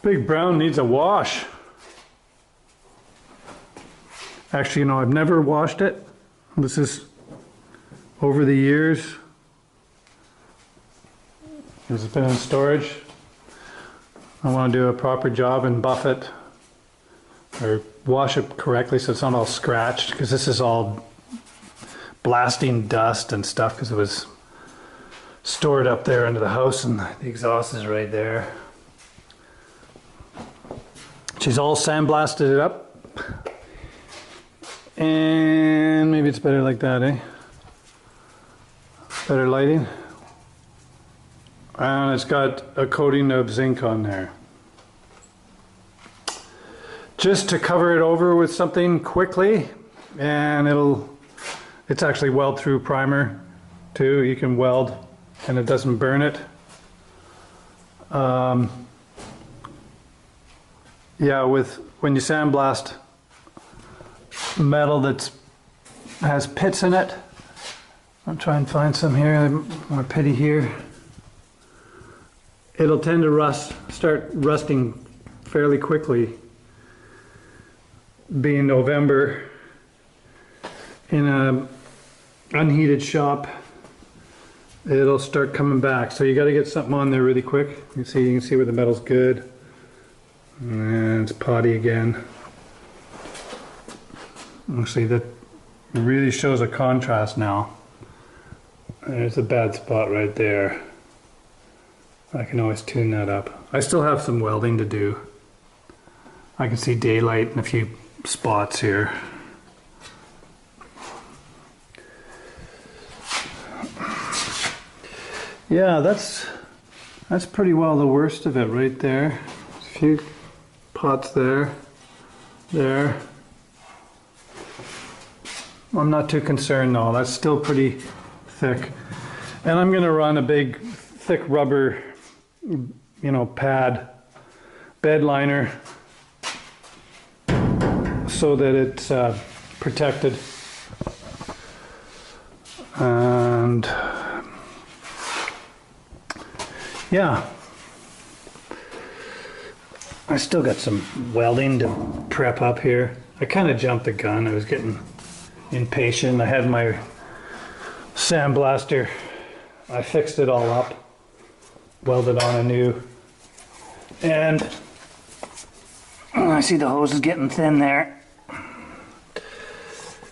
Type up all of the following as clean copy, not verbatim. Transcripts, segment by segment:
Big brown needs a wash. Actually, you know, I've never washed it. This is over the years. It's been in storage. I want to do a proper job and buff it or wash it correctly so it's not all scratched, because this is all blasting dust and stuff because it was stored up there under the house and the exhaust is right there. She's all sandblasted it up. And maybe it's better like that, eh? Better lighting. And it's got a coating of zinc on there. Just to cover it over with something quickly, and it's actually weld through primer too. You can weld and it doesn't burn it. Yeah, when you sandblast metal that has pits in it, I'll try and find some here, more pitty here. It'll tend to start rusting fairly quickly. Being November in a unheated shop, it'll start coming back. So you got to get something on there really quick. You can see where the metal's good, and it's potty again. Actually, that really shows a contrast now. There's a bad spot right there. I can always tune that up. I still have some welding to do. I can see daylight in a few spots here. Yeah, that's pretty well the worst of it right there. There's a few pots there. I'm not too concerned though. That's still pretty thick. And I'm going to run a big thick rubber, you know, pad bed liner so that it's protected. And yeah, I still got some welding to prep up here. I kind of jumped the gun. I was getting impatient. I had my sandblaster. I fixed it all up, welded on anew, and I see the hose is getting thin there.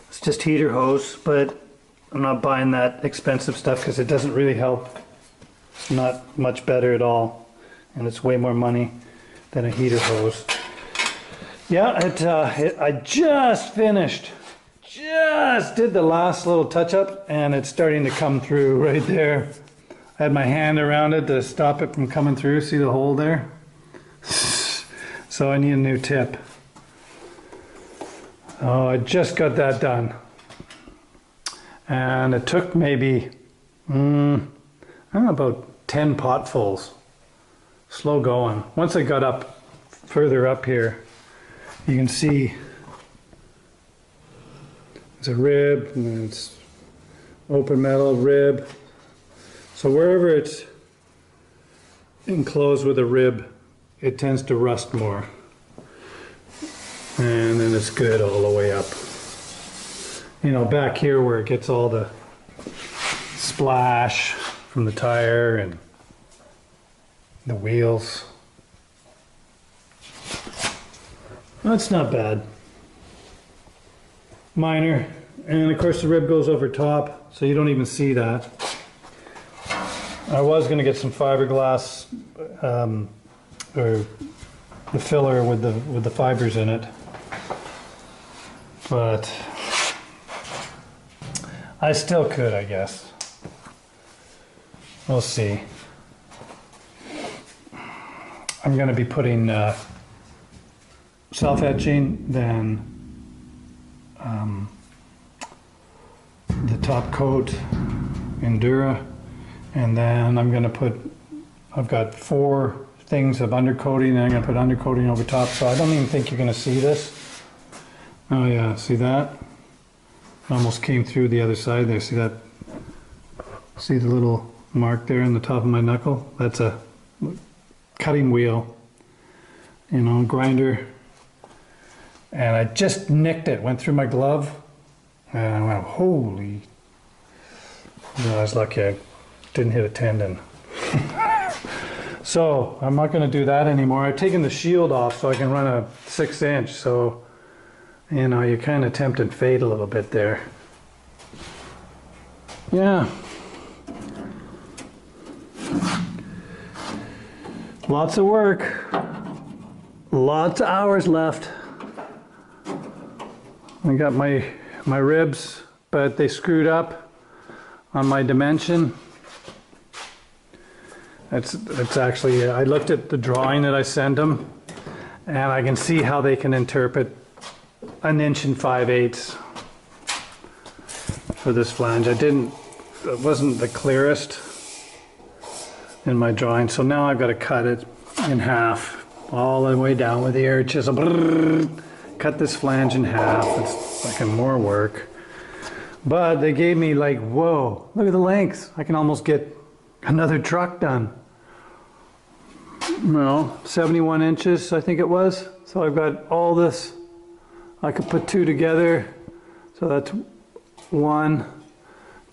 It's just heater hose, but I'm not buying that expensive stuff because it doesn't really help. It's not much better at all, and it's way more money than a heater hose. Yeah, I just finished. Just did the last little touch-up, and it's starting to come through right there. I had my hand around it to stop it from coming through. See the hole there? So I need a new tip. Oh, I just got that done. And it took maybe, I don't know, about 10 potfuls. Slow going. Once I got up, further up here, you can see it's a rib, and it's open metal rib. So wherever it's enclosed with a rib, it tends to rust more. And then it's good all the way up. You know, back here where it gets all the splash from the tire and the wheels. That's not bad. Minor, and of course the rib goes over top, so you don't even see that. I was going to get some fiberglass or the filler with the fibers in it, but I still could, I guess. We'll see. I'm going to be putting self-etching, then the top coat Endura, and then I'm going to put, I've got 4 things of undercoating, and I'm going to put undercoating over top, so I don't even think you're going to see this. Oh yeah, see that? Almost came through the other side there. See that? See the little mark there on the top of my knuckle? That's a cutting wheel. you know, grinder. And I just nicked it, went through my glove, and I went, holy. No, I was lucky I didn't hit a tendon. So I'm not going to do that anymore. I've taken the shield off so I can run a 6-inch. So, you know, you kind of tempt and fade a little bit there. Yeah. Lots of work. Lots of hours left. I got my ribs, but they screwed up on my dimension. It's actually, I looked at the drawing that I sent them, and I can see how they can interpret 1 inch and 5/8 for this flange. It wasn't the clearest in my drawing, so now I've got to cut it in half, all the way down with the air chisel. Cut this flange in half. It's fucking more work. But they gave me like, whoa, look at the length. I can almost get another truck done. No, 71 inches, I think it was. So I've got all this. I could put 2 together. So that's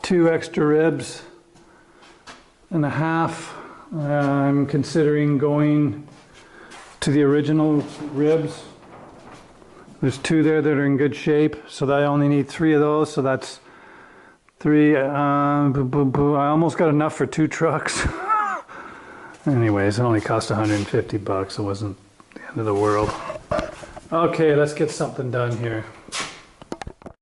2 extra ribs and a half. I'm considering going to the original ribs. There's 2 there that are in good shape, so that I only need 3 of those, so that's 3. I almost got enough for 2 trucks. Anyways, it only cost $150. It wasn't the end of the world. Okay, let's get something done here.